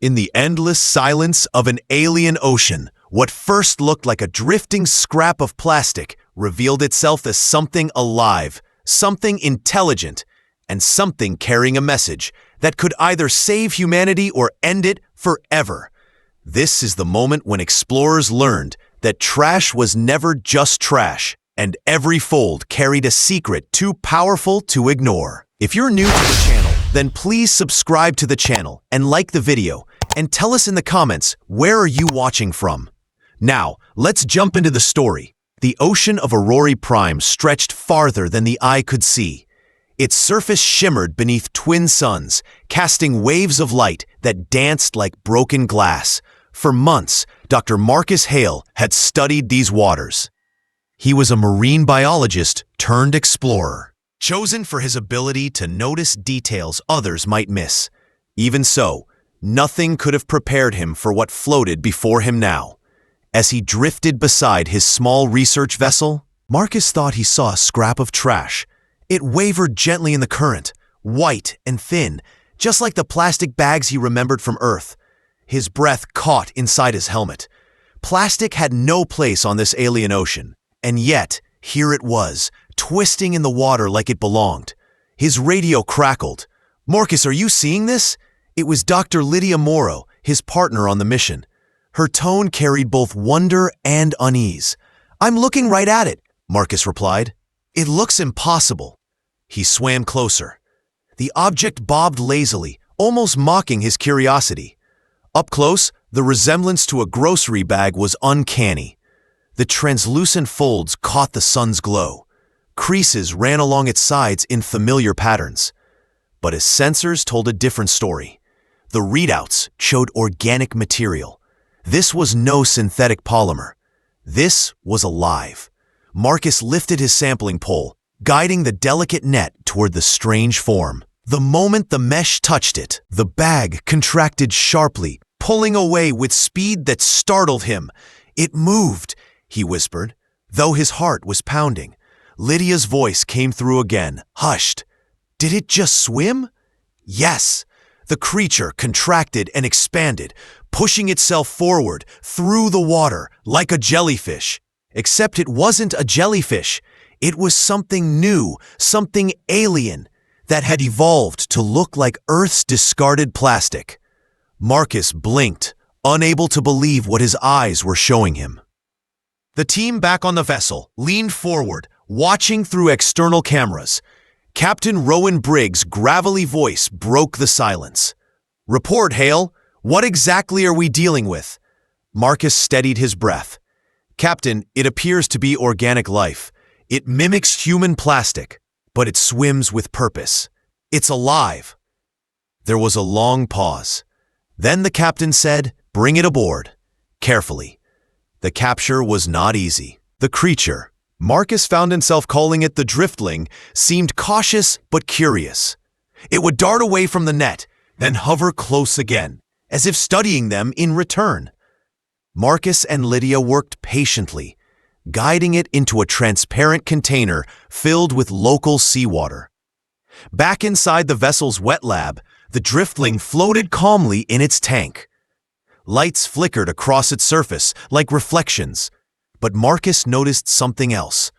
In the endless silence of an alien ocean, what first looked like a drifting scrap of plastic revealed itself as something alive, something intelligent, and something carrying a message that could either save humanity or end it forever. This is the moment when explorers learned that trash was never just trash, and every fold carried a secret too powerful to ignore. If you're new to the channel, then please subscribe to the channel and like the video, and tell us in the comments, where are you watching from? Now, let's jump into the story. The ocean of Aurora Prime stretched farther than the eye could see. Its surface shimmered beneath twin suns, casting waves of light that danced like broken glass. For months, Dr. Marcus Hale had studied these waters. He was a marine biologist turned explorer, chosen for his ability to notice details others might miss. Even so, nothing could have prepared him for what floated before him now. As he drifted beside his small research vessel, Marcus thought he saw a scrap of trash. It wavered gently in the current, white and thin, just like the plastic bags he remembered from Earth. His breath caught inside his helmet. Plastic had no place on this alien ocean, and yet, here it was, twisting in the water like it belonged. His radio crackled. "Marcus, are you seeing this?" It was Dr. Lydia Morrow, his partner on the mission. Her tone carried both wonder and unease. "I'm looking right at it," Marcus replied. "It looks impossible." He swam closer. The object bobbed lazily, almost mocking his curiosity. Up close, the resemblance to a grocery bag was uncanny. The translucent folds caught the sun's glow. Creases ran along its sides in familiar patterns. But his sensors told a different story. The readouts showed organic material. This was no synthetic polymer. This was alive. Marcus lifted his sampling pole, guiding the delicate net toward the strange form. The moment the mesh touched it, the bag contracted sharply, pulling away with speed that startled him. "It moved," he whispered, though his heart was pounding. Lydia's voice came through again, hushed. "Did it just swim?" Yes. The creature contracted and expanded, pushing itself forward through the water like a jellyfish. Except it wasn't a jellyfish. It was something new, something alien, that had evolved to look like Earth's discarded plastic. Marcus blinked, unable to believe what his eyes were showing him. The team back on the vessel leaned forward, watching through external cameras. Captain Rowan Briggs' gravelly voice broke the silence. "Report, Hale. What exactly are we dealing with?" Marcus steadied his breath. "Captain, it appears to be organic life. It mimics human plastic, but it swims with purpose. It's alive." There was a long pause. Then the captain said, "Bring it aboard." Carefully. The capture was not easy. The creature, Marcus found himself calling it the driftling, seemed cautious but curious. It would dart away from the net, then hover close again, as if studying them in return. Marcus and Lydia worked patiently, guiding it into a transparent container filled with local seawater. Back inside the vessel's wet lab, the driftling floated calmly in its tank. Lights flickered across its surface like reflections, but Marcus noticed something else.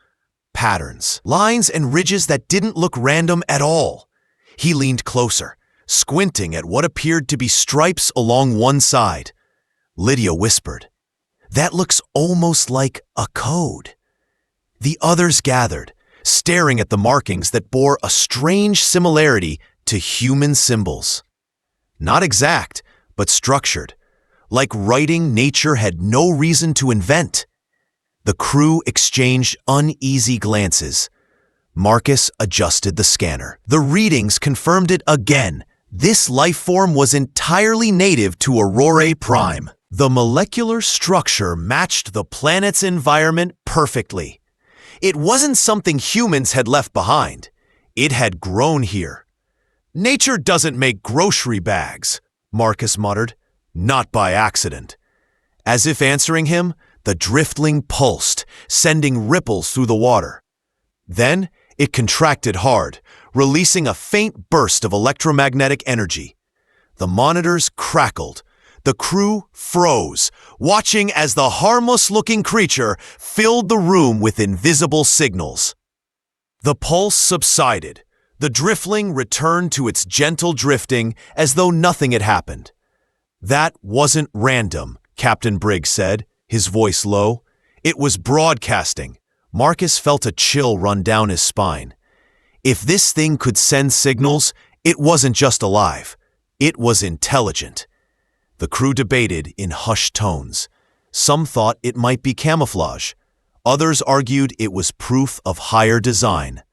Patterns, lines and ridges that didn't look random at all. He leaned closer, squinting at what appeared to be stripes along one side. Lydia whispered, "That looks almost like a code." The others gathered, staring at the markings that bore a strange similarity to human symbols. Not exact, but structured, like writing nature had no reason to invent. The crew exchanged uneasy glances. Marcus adjusted the scanner. The readings confirmed it again. This life form was entirely native to Aurora Prime. The molecular structure matched the planet's environment perfectly. It wasn't something humans had left behind. It had grown here. "Nature doesn't make grocery bags," Marcus muttered, "not by accident." As if answering him, the driftling pulsed, sending ripples through the water. Then it contracted hard, releasing a faint burst of electromagnetic energy. The monitors crackled, The crew froze, watching as the harmless-looking creature filled the room with invisible signals. The pulse subsided. The driftling returned to its gentle drifting as though nothing had happened. "That wasn't random," Captain Briggs said, his voice low. "It was broadcasting." Marcus felt a chill run down his spine. If this thing could send signals, it wasn't just alive. It was intelligent. The crew debated in hushed tones. Some thought it might be camouflage. Others argued it was proof of higher design.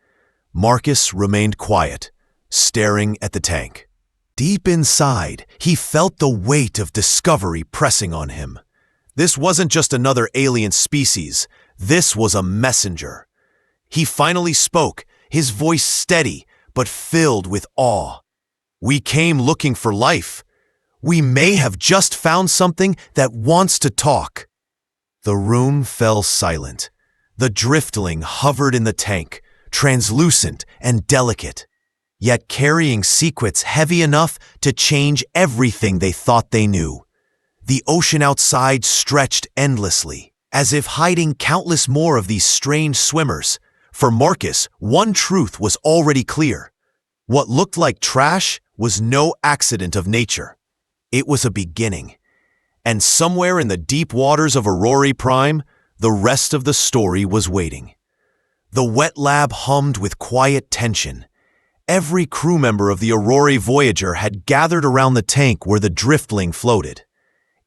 Marcus remained quiet, staring at the tank. Deep inside, he felt the weight of discovery pressing on him. This wasn't just another alien species. This was a messenger. He finally spoke, his voice steady but filled with awe. "We came looking for life. We may have just found something that wants to talk." The room fell silent. The driftling hovered in the tank, translucent and delicate, yet carrying secrets heavy enough to change everything they thought they knew. The ocean outside stretched endlessly, as if hiding countless more of these strange swimmers. For Marcus, one truth was already clear. What looked like trash was no accident of nature. It was a beginning. And somewhere in the deep waters of Aurora Prime, the rest of the story was waiting. The wet lab hummed with quiet tension. Every crew member of the Aurora Voyager had gathered around the tank where the driftling floated.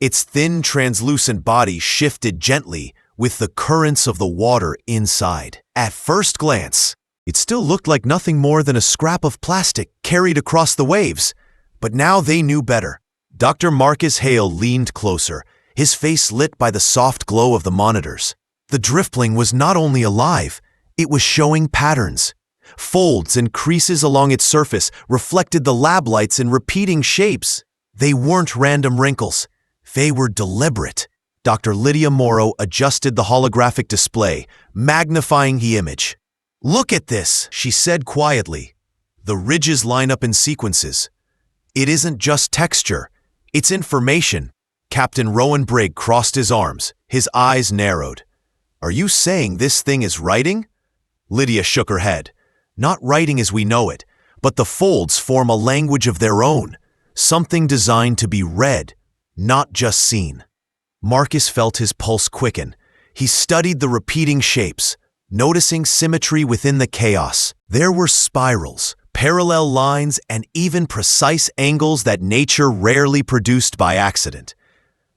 Its thin, translucent body shifted gently with the currents of the water inside. At first glance, it still looked like nothing more than a scrap of plastic carried across the waves. But now they knew better. Dr. Marcus Hale leaned closer, his face lit by the soft glow of the monitors. The driftling was not only alive, it was showing patterns. Folds and creases along its surface reflected the lab lights in repeating shapes. They weren't random wrinkles. They were deliberate. Dr. Lydia Morrow adjusted the holographic display, magnifying the image. "Look at this," she said quietly. The ridges line up in sequences. It isn't just texture, it's information. Captain Rowan Brigg crossed his arms, his eyes narrowed. "Are you saying this thing is writing?" Lydia shook her head. "Not writing as we know it, but the folds form a language of their own, something designed to be read, not just seen." Marcus felt his pulse quicken. He studied the repeating shapes, noticing symmetry within the chaos. There were spirals, parallel lines, and even precise angles that nature rarely produced by accident.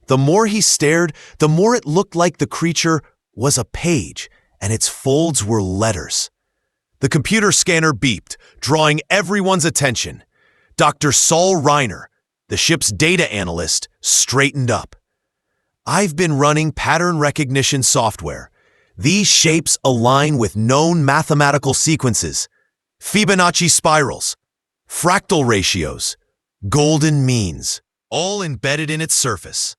The more he stared, the more it looked like the creature was a page, and its folds were letters. The computer scanner beeped, drawing everyone's attention. Dr. Saul Reiner, the ship's data analyst, straightened up. "I've been running pattern recognition software. These shapes align with known mathematical sequences. Fibonacci spirals, fractal ratios, golden means, all embedded in its surface."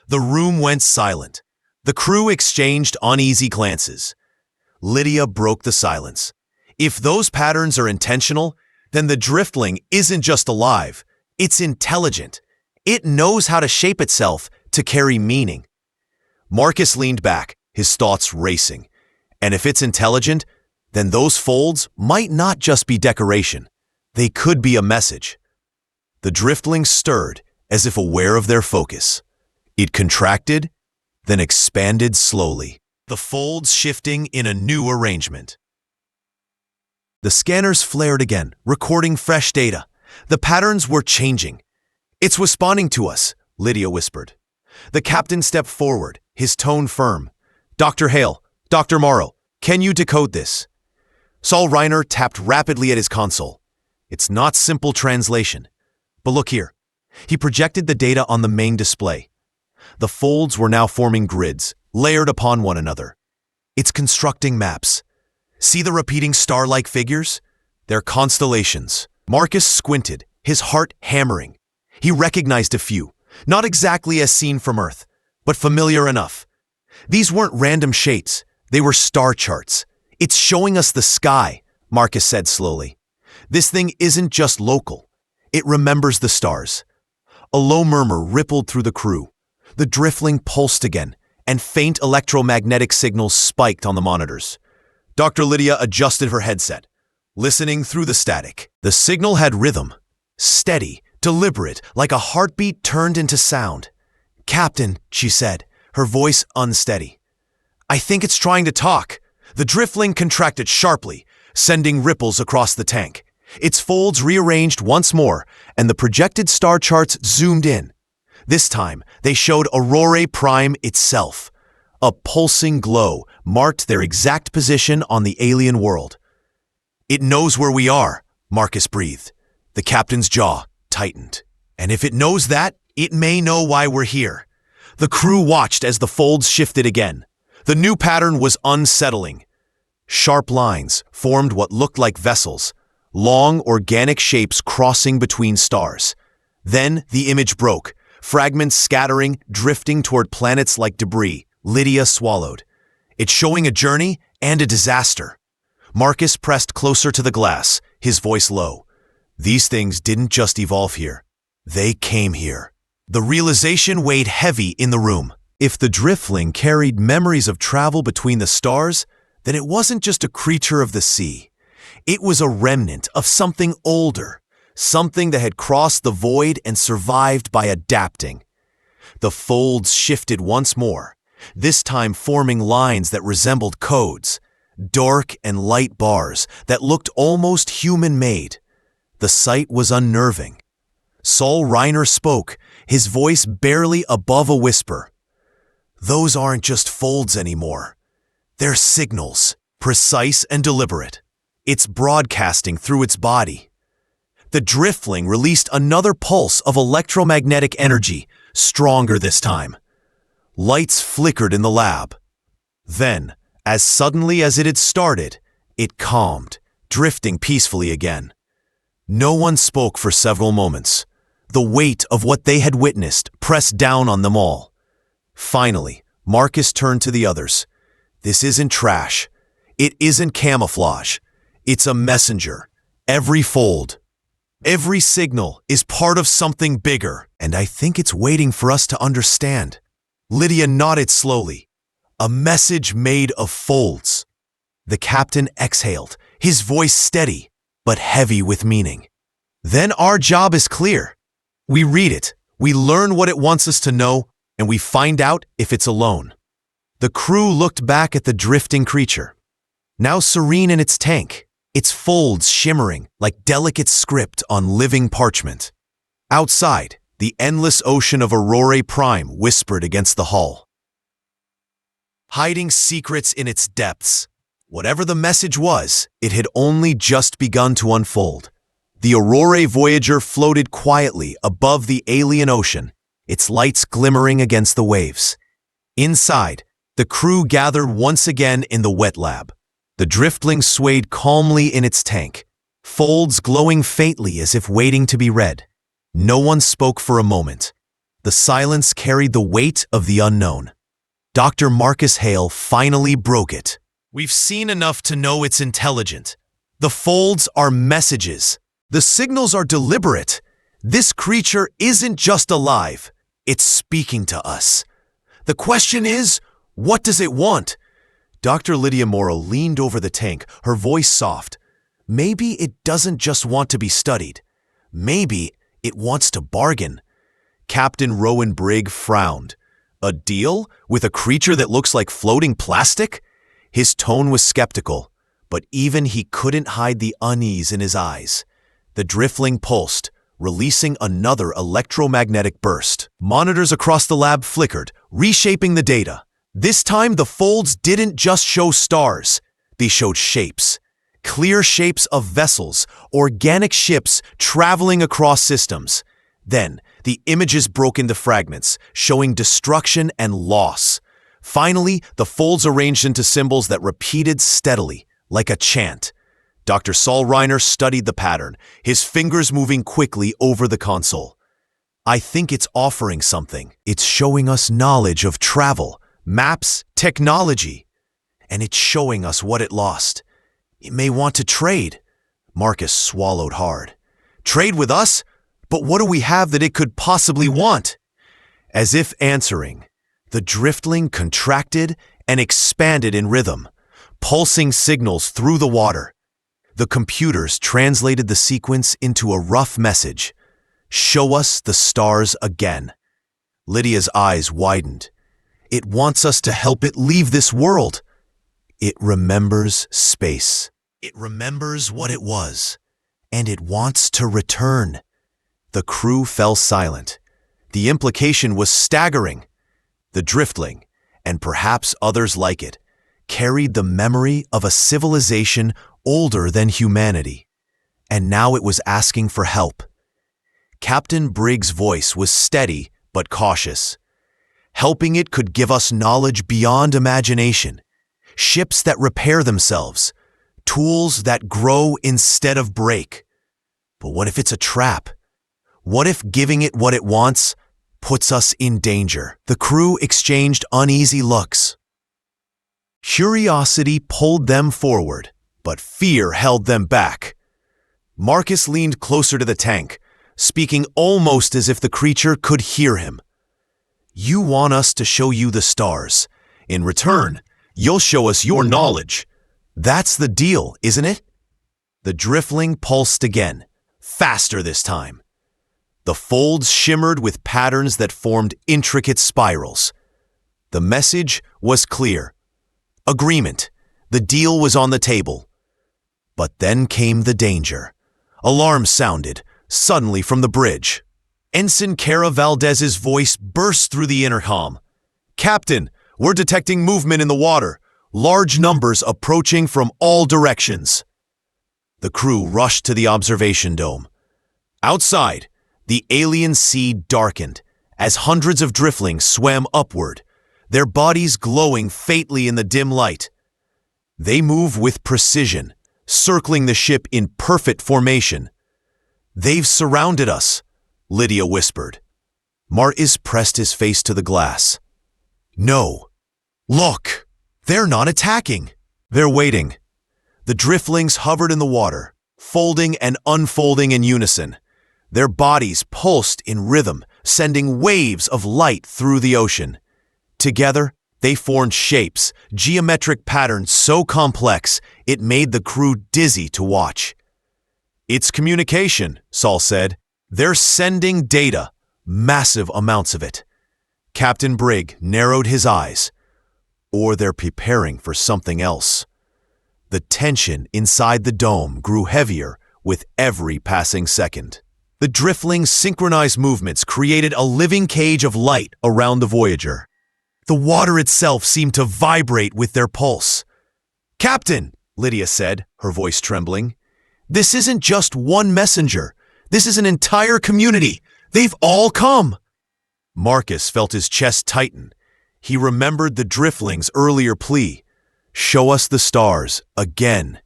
The room went silent. The crew exchanged uneasy glances. Lydia broke the silence. If those patterns are intentional, then the driftling isn't just alive, it's intelligent. It knows how to shape itself to carry meaning. Marcus leaned back, his thoughts racing. And if it's intelligent, then those folds might not just be decoration. They could be a message. The driftling stirred, as if aware of their focus. It contracted, then expanded slowly, the folds shifting in a new arrangement. The scanners flared again, recording fresh data. The patterns were changing. "It's responding to us," Lydia whispered. The captain stepped forward, his tone firm. "Dr. Hale, Dr. Morrow, can you decode this?" Saul Reiner tapped rapidly at his console. "It's not simple translation. But look here." He projected the data on the main display. The folds were now forming grids, layered upon one another. "It's constructing maps. See the repeating star-like figures? They're constellations." Marcus squinted, his heart hammering. He recognized a few, not exactly as seen from Earth, but familiar enough. These weren't random shapes, they were star charts. "It's showing us the sky," Marcus said slowly. "This thing isn't just local. It remembers the stars. A low murmur rippled through the crew. The driftling pulsed again, and faint electromagnetic signals spiked on the monitors. Dr. Lydia adjusted her headset, listening through the static. The signal had rhythm, steady, deliberate, like a heartbeat turned into sound. "Captain," she said, her voice unsteady. "I think it's trying to talk." The driftling contracted sharply, sending ripples across the tank. Its folds rearranged once more, and the projected star charts zoomed in. This time, they showed Aurorae Prime itself. A pulsing glow marked their exact position on the alien world. "It knows where we are," Marcus breathed. The captain's jaw tightened. "And if it knows that, it may know why we're here." The crew watched as the folds shifted again. The new pattern was unsettling. Sharp lines formed what looked like vessels, long organic shapes crossing between stars. Then the image broke, fragments scattering, drifting toward planets like debris. Lydia swallowed. "It's showing a journey and a disaster." Marcus pressed closer to the glass, his voice low. "These things didn't just evolve here. They came here." The realization weighed heavy in the room. If the driftling carried memories of travel between the stars, then it wasn't just a creature of the sea. It was a remnant of something older, something that had crossed the void and survived by adapting. The folds shifted once more, this time forming lines that resembled codes, dark and light bars that looked almost human-made. The sight was unnerving. Saul Reiner spoke, his voice barely above a whisper. "Those aren't just folds anymore. They're signals, precise and deliberate. It's broadcasting through its body." The driftling released another pulse of electromagnetic energy, stronger this time. Lights flickered in the lab. Then, as suddenly as it had started, it calmed, drifting peacefully again. No one spoke for several moments. The weight of what they had witnessed pressed down on them all. Finally, Marcus turned to the others. "This isn't trash. It isn't camouflage. It's a messenger. Every fold, every signal is part of something bigger, and I think it's waiting for us to understand." Lydia nodded slowly. "A message made of folds." The captain exhaled, his voice steady, but heavy with meaning. "Then our job is clear. We read it, we learn what it wants us to know, and we find out if it's alone." The crew looked back at the drifting creature, now serene in its tank, its folds shimmering like delicate script on living parchment. Outside, the endless ocean of Aurorae Prime whispered against the hull, hiding secrets in its depths. Whatever the message was, it had only just begun to unfold. The Aurorae Voyager floated quietly above the alien ocean, its lights glimmering against the waves. Inside, the crew gathered once again in the wet lab. The driftling swayed calmly in its tank, folds glowing faintly as if waiting to be read. No one spoke for a moment. The silence carried the weight of the unknown. Dr. Marcus Hale finally broke it. "We've seen enough to know it's intelligent. The folds are messages. The signals are deliberate. This creature isn't just alive. It's speaking to us. The question is, what does it want?" Dr. Lydia Morrow leaned over the tank, her voice soft. "Maybe it doesn't just want to be studied. Maybe it wants to bargain." Captain Rowan Brigg frowned. "A deal with a creature that looks like floating plastic?" His tone was skeptical, but even he couldn't hide the unease in his eyes. The driftling pulsed, releasing another electromagnetic burst. Monitors across the lab flickered, reshaping the data. This time, the folds didn't just show stars. They showed shapes. Clear shapes of vessels, organic ships traveling across systems. Then, the images broke into fragments, showing destruction and loss. Finally, the folds arranged into symbols that repeated steadily, like a chant. Dr. Saul Reiner studied the pattern, his fingers moving quickly over the console. "I think it's offering something. It's showing us knowledge of travel, maps, technology. And it's showing us what it lost. It may want to trade." Marcus swallowed hard. "Trade with us? But what do we have that it could possibly want? As if answering, the driftling contracted and expanded in rhythm, pulsing signals through the water. The computers translated the sequence into a rough message. Show us the stars again. Lydia's eyes widened. It wants us to help it leave this world. It remembers space. It remembers what it was. And it wants to return. The crew fell silent. The implication was staggering. The driftling, and perhaps others like it, carried the memory of a civilization older than humanity. And now it was asking for help. Captain Briggs' voice was steady but cautious. Helping it could give us knowledge beyond imagination, ships that repair themselves, tools that grow instead of break. But what if it's a trap? What if giving it what it wants puts us in danger? The crew exchanged uneasy looks. Curiosity pulled them forward, but fear held them back. Marcus leaned closer to the tank, speaking almost as if the creature could hear him. You want us to show you the stars. In return, you'll show us your knowledge. That's the deal, isn't it? The driftling pulsed again, faster this time. The folds shimmered with patterns that formed intricate spirals. The message was clear. Agreement. The deal was on the table. But then came the danger. Alarms sounded, suddenly from the bridge. Ensign Cara Valdez's voice burst through the intercom. Captain, we're detecting movement in the water. Large numbers approaching from all directions. The crew rushed to the observation dome. Outside, the alien sea darkened as hundreds of driftlings swam upward, their bodies glowing faintly in the dim light. They move with precision, circling the ship in perfect formation. They've surrounded us, Lydia whispered. Martis pressed his face to the glass. No. Look, they're not attacking. They're waiting. The driftlings hovered in the water, folding and unfolding in unison. Their bodies pulsed in rhythm, sending waves of light through the ocean. Together, they formed shapes, geometric patterns so complex it made the crew dizzy to watch. It's communication, Saul said. They're sending data, massive amounts of it. Captain Brigg narrowed his eyes. Or they're preparing for something else. The tension inside the dome grew heavier with every passing second. The driftling's synchronized movements created a living cage of light around the Voyager. The water itself seemed to vibrate with their pulse. Captain, Lydia said, her voice trembling, this isn't just one messenger. This is an entire community. They've all come. Marcus felt his chest tighten. He remembered the driftling's earlier plea. Show us the stars, again.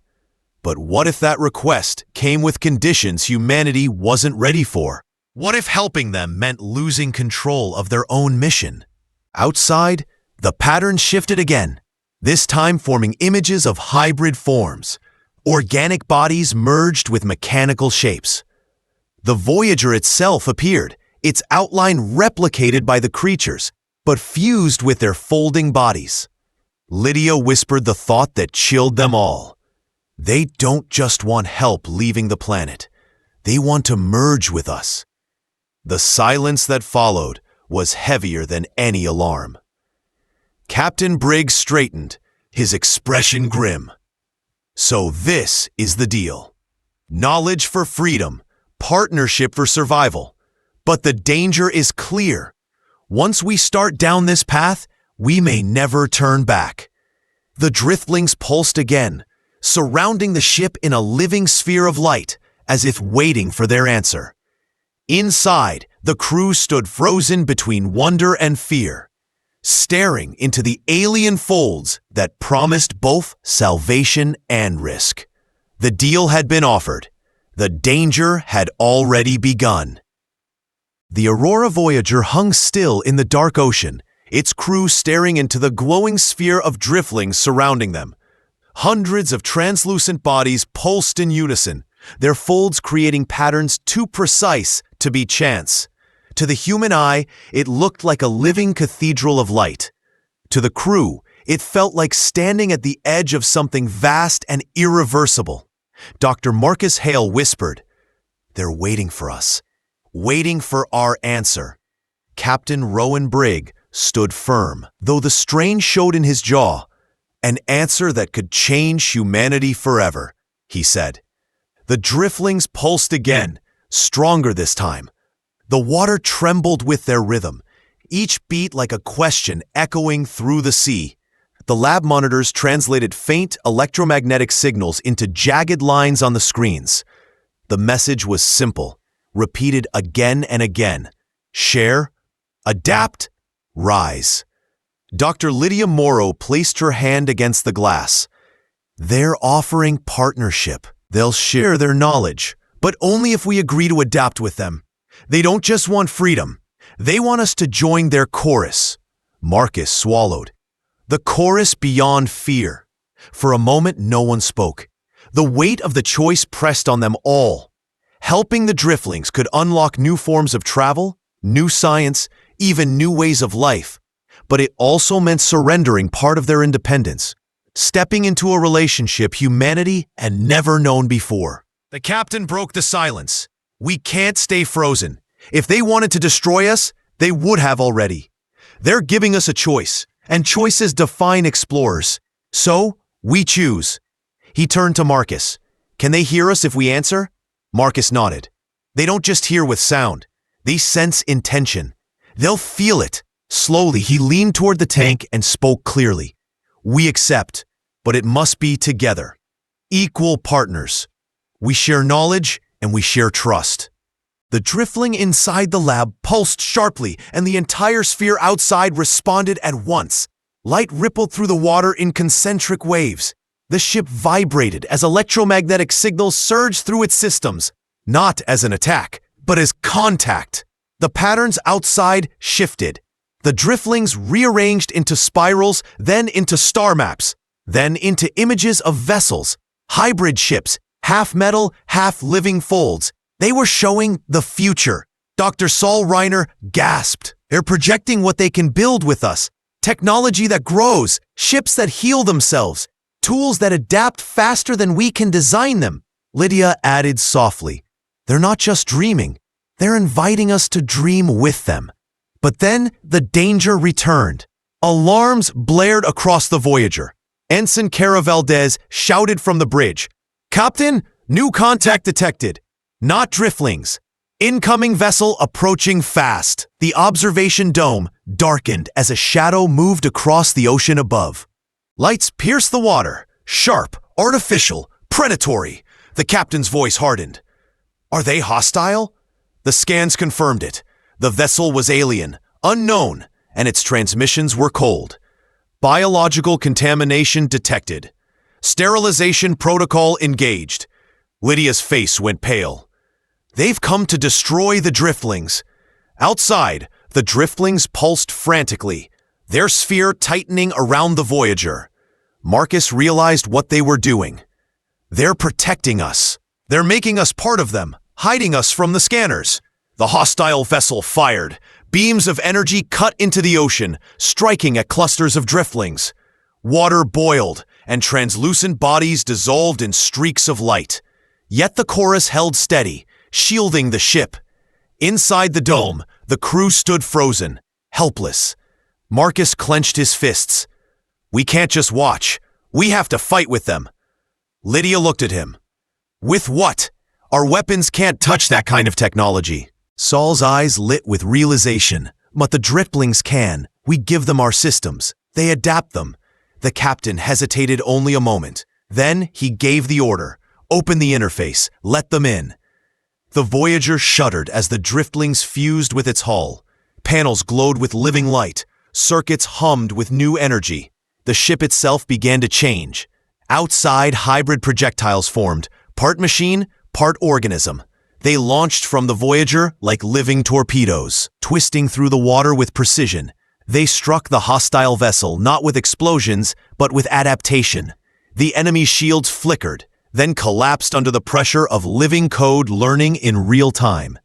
But what if that request came with conditions humanity wasn't ready for? What if helping them meant losing control of their own mission? Outside, the pattern shifted again, this time forming images of hybrid forms. Organic bodies merged with mechanical shapes. The Voyager itself appeared, its outline replicated by the creatures, but fused with their folding bodies. Lydia whispered the thought that chilled them all. They don't just want help leaving the planet. They want to merge with us. The silence that followed was heavier than any alarm. Captain Briggs straightened, his expression grim. So this is the deal. Knowledge for freedom, partnership for survival. But the danger is clear. Once we start down this path, we may never turn back. The driftlings pulsed again, surrounding the ship in a living sphere of light, as if waiting for their answer. Inside, the crew stood frozen between wonder and fear, staring into the alien folds that promised both salvation and risk. The deal had been offered. The danger had already begun. The Aurora Voyager hung still in the dark ocean, its crew staring into the glowing sphere of driftlings surrounding them. Hundreds of translucent bodies pulsed in unison, their folds creating patterns too precise to be chance. To the human eye, it looked like a living cathedral of light. To the crew, it felt like standing at the edge of something vast and irreversible. Dr. Marcus Hale whispered, "They're waiting for us, waiting for our answer." Captain Rowan Brigg stood firm, though the strain showed in his jaw. "An answer that could change humanity forever," he said. The driftlings pulsed again, stronger this time. The water trembled with their rhythm, each beat like a question echoing through the sea. The lab monitors translated faint electromagnetic signals into jagged lines on the screens. The message was simple, repeated again and again. Share, adapt, rise. Dr. Lydia Morrow placed her hand against the glass. "They're offering partnership. They'll share their knowledge, but only if we agree to adapt with them. They don't just want freedom. They want us to join their chorus." Marcus swallowed. The chorus beyond fear. For a moment, no one spoke. The weight of the choice pressed on them all. Helping the driftlings could unlock new forms of travel, new science, even new ways of life. But it also meant surrendering part of their independence, stepping into a relationship humanity had never known before. The captain broke the silence. "We can't stay frozen. If they wanted to destroy us, they would have already. They're giving us a choice, and choices define explorers. So, we choose." He turned to Marcus. "Can they hear us if we answer?" Marcus nodded. "They don't just hear with sound. They sense intention. They'll feel it." Slowly, he leaned toward the tank and spoke clearly. "We accept, but it must be together. Equal partners. We share knowledge and we share trust." The driftling inside the lab pulsed sharply, and the entire sphere outside responded at once. Light rippled through the water in concentric waves. The ship vibrated as electromagnetic signals surged through its systems, not as an attack, but as contact. The patterns outside shifted. The driftlings rearranged into spirals, then into star maps, then into images of vessels, hybrid ships, half metal, half living folds. They were showing the future. Dr. Saul Reiner gasped. "They're projecting what they can build with us. Technology that grows, ships that heal themselves, tools that adapt faster than we can design them." Lydia added softly, "They're not just dreaming. They're inviting us to dream with them." But then the danger returned. Alarms blared across the Voyager. Ensign Cara Valdez shouted from the bridge, "Captain, new contact detected. Not driftlings. Incoming vessel approaching fast." The observation dome darkened as a shadow moved across the ocean above. Lights pierced the water, sharp, artificial, predatory. The captain's voice hardened. "Are they hostile?" The scans confirmed it. The vessel was alien, unknown, and its transmissions were cold. Biological contamination detected. Sterilization protocol engaged. Lydia's face went pale. "They've come to destroy the driftlings." Outside, the driftlings pulsed frantically, their sphere tightening around the Voyager. Marcus realized what they were doing. "They're protecting us. They're making us part of them, hiding us from the scanners." The hostile vessel fired. Beams of energy cut into the ocean, striking at clusters of driftlings. Water boiled, and translucent bodies dissolved in streaks of light. Yet the chorus held steady, shielding the ship. Inside the dome, the crew stood frozen, helpless. Marcus clenched his fists. "We can't just watch. We have to fight with them." Lydia looked at him. "With what? Our weapons can't touch that kind of technology." Saul's eyes lit with realization. "But the driftlings can. We give them our systems. They adapt them." The captain hesitated only a moment. Then he gave the order. "Open the interface. Let them in." The Voyager shuddered as the driftlings fused with its hull. Panels glowed with living light. Circuits hummed with new energy. The ship itself began to change. Outside, hybrid projectiles formed, part machine, part organism. They launched from the Voyager like living torpedoes, twisting through the water with precision. They struck the hostile vessel not with explosions, but with adaptation. The enemy's shields flickered, then collapsed under the pressure of living code learning in real time.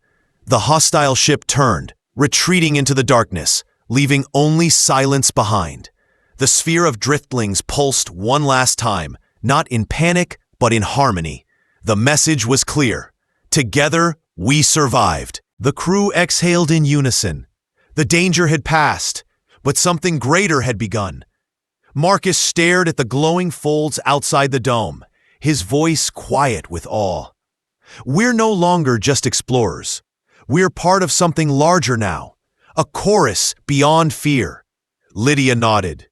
The hostile ship turned, retreating into the darkness, leaving only silence behind. The sphere of driftlings pulsed one last time, not in panic, but in harmony. The message was clear. Together, we survived. The crew exhaled in unison. The danger had passed, but something greater had begun. Marcus stared at the glowing folds outside the dome, his voice quiet with awe. We're no longer just explorers. We're part of something larger now, a chorus beyond fear. Lydia nodded.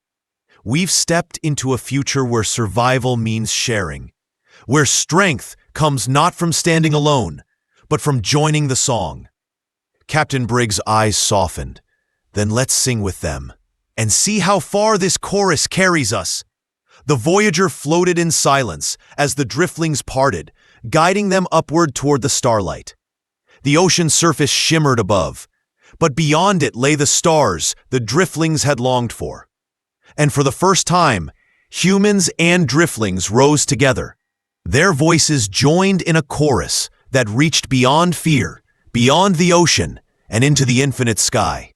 We've stepped into a future where survival means sharing, where strength comes not from standing alone, but from joining the song. Captain Briggs' eyes softened. Then let's sing with them, and see how far this chorus carries us. The Voyager floated in silence as the driftlings parted, guiding them upward toward the starlight. The ocean surface shimmered above, but beyond it lay the stars the driftlings had longed for. And for the first time, humans and driftlings rose together. Their voices joined in a chorus that reached beyond fear, beyond the ocean, and into the infinite sky.